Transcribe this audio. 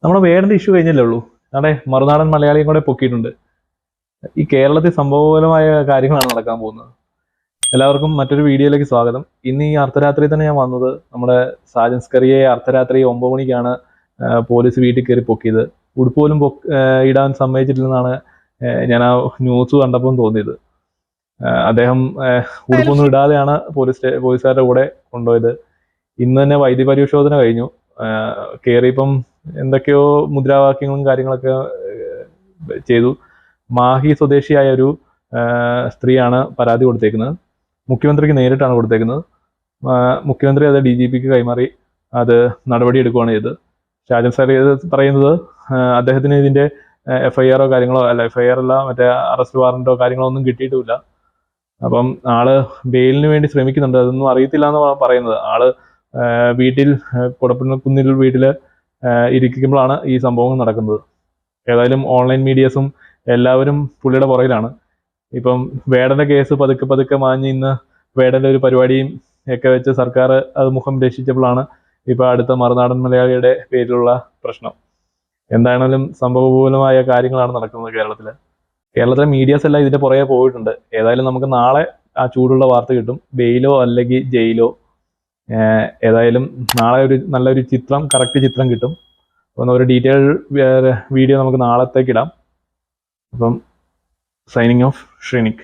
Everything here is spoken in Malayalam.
നമ്മുടെ വേടന്റെ ഇഷ്യൂ കഴിഞ്ഞല്ലേ ഉള്ളൂ. അവിടെ മറുനാടൻ മലയാളിയും കൂടെ പൊക്കിയിട്ടുണ്ട്. ഈ കേരളത്തിൽ സംഭവപരമായ കാര്യങ്ങളാണ് നടക്കാൻ പോകുന്നത്. എല്ലാവർക്കും മറ്റൊരു വീഡിയോയിലേക്ക് സ്വാഗതം. ഇന്ന് ഈ അർദ്ധരാത്രി തന്നെ ഞാൻ വന്നത് നമ്മുടെ സാജൻ സ്കറിയയെ അർദ്ധരാത്രി 9 മണിക്കാണ് പോലീസ് വീട്ടിൽ കയറി പൊക്കിയത്. ഉടുപ്പ് പോലും ഇടാൻ സമ്മതിച്ചിട്ടില്ലെന്നാണ് ഞാൻ ആ ന്യൂസ് കണ്ടപ്പോൾ തോന്നിയത്. അദ്ദേഹം ഉടുപ്പൊന്നും ഇടാതെയാണ് പോലീസുകാരുടെ കൂടെ കൊണ്ടുപോയത്. ഇന്ന് തന്നെ വൈദ്യ പരിശോധന കഴിഞ്ഞു. കയറിയപ്പം എന്തൊക്കെയോ മുദ്രാവാക്യങ്ങളും കാര്യങ്ങളൊക്കെ ചെയ്തു. മാഹി സ്വദേശിയായ ഒരു സ്ത്രീയാണ് പരാതി കൊടുത്തേക്കുന്നത്. മുഖ്യമന്ത്രിക്ക് നേരിട്ടാണ് കൊടുത്തേക്കുന്നത്. മുഖ്യമന്ത്രി അത് DGPക്ക് കൈമാറി അത് നടപടി എടുക്കുകയാണ് ചെയ്തത്. ഷാജൻ സാർ പറയുന്നത് അദ്ദേഹത്തിന് ഇതിന്റെ FIR കാര്യങ്ങളോ FIR അല്ല, മറ്റേ അറസ്റ്റ് വാറന്റോ കാര്യങ്ങളോ ഒന്നും കിട്ടിയിട്ടുമില്ല. അപ്പം ആള് ബെയിലിന് വേണ്ടി ശ്രമിക്കുന്നുണ്ട്. അതൊന്നും അറിയത്തില്ല എന്ന് പറയുന്നത്. ആള് വീട്ടിൽ കുന്നിൽ വീട്ടില് ഇരിക്കുമ്പോഴാണ് ഈ സംഭവങ്ങൾ നടക്കുന്നത്. ഏതായാലും ഓൺലൈൻ മീഡിയസും എല്ലാവരും പുള്ളിയുടെ പുറകിലാണ്. ഇപ്പം വേടന്റെ കേസ് പതുക്കെ മാഞ്ഞ് ഇന്ന് വേടന്റെ ഒരു പരിപാടിയും ഒക്കെ വെച്ച് സർക്കാർ അത് മുഖം രക്ഷിച്ചപ്പോഴാണ് ഇപ്പൊ അടുത്ത മറുനാടൻ മലയാളിയുടെ പേരിലുള്ള പ്രശ്നം. എന്തായാലും സംഭവപൂലമായ കാര്യങ്ങളാണ് നടക്കുന്നത് കേരളത്തിലെ മീഡിയാസ് എല്ലാം ഇതിന്റെ പുറകെ പോയിട്ടുണ്ട്. ഏതായാലും നമുക്ക് നാളെ ആ ചൂടുള്ള വാർത്ത കിട്ടും. ബെയിലോ അല്ലെങ്കിൽ ജയിലോ. ഏതായാലും നാളെ നല്ലൊരു കറക്റ്റ് ചിത്രം കിട്ടും. അപ്പം ഒരു ഡീറ്റെയിൽ വീഡിയോ നമുക്ക് നാളത്തേക്ക് ഇടാം. അപ്പം സൈനിങ് ഓഫ്, ശ്രീനിക്.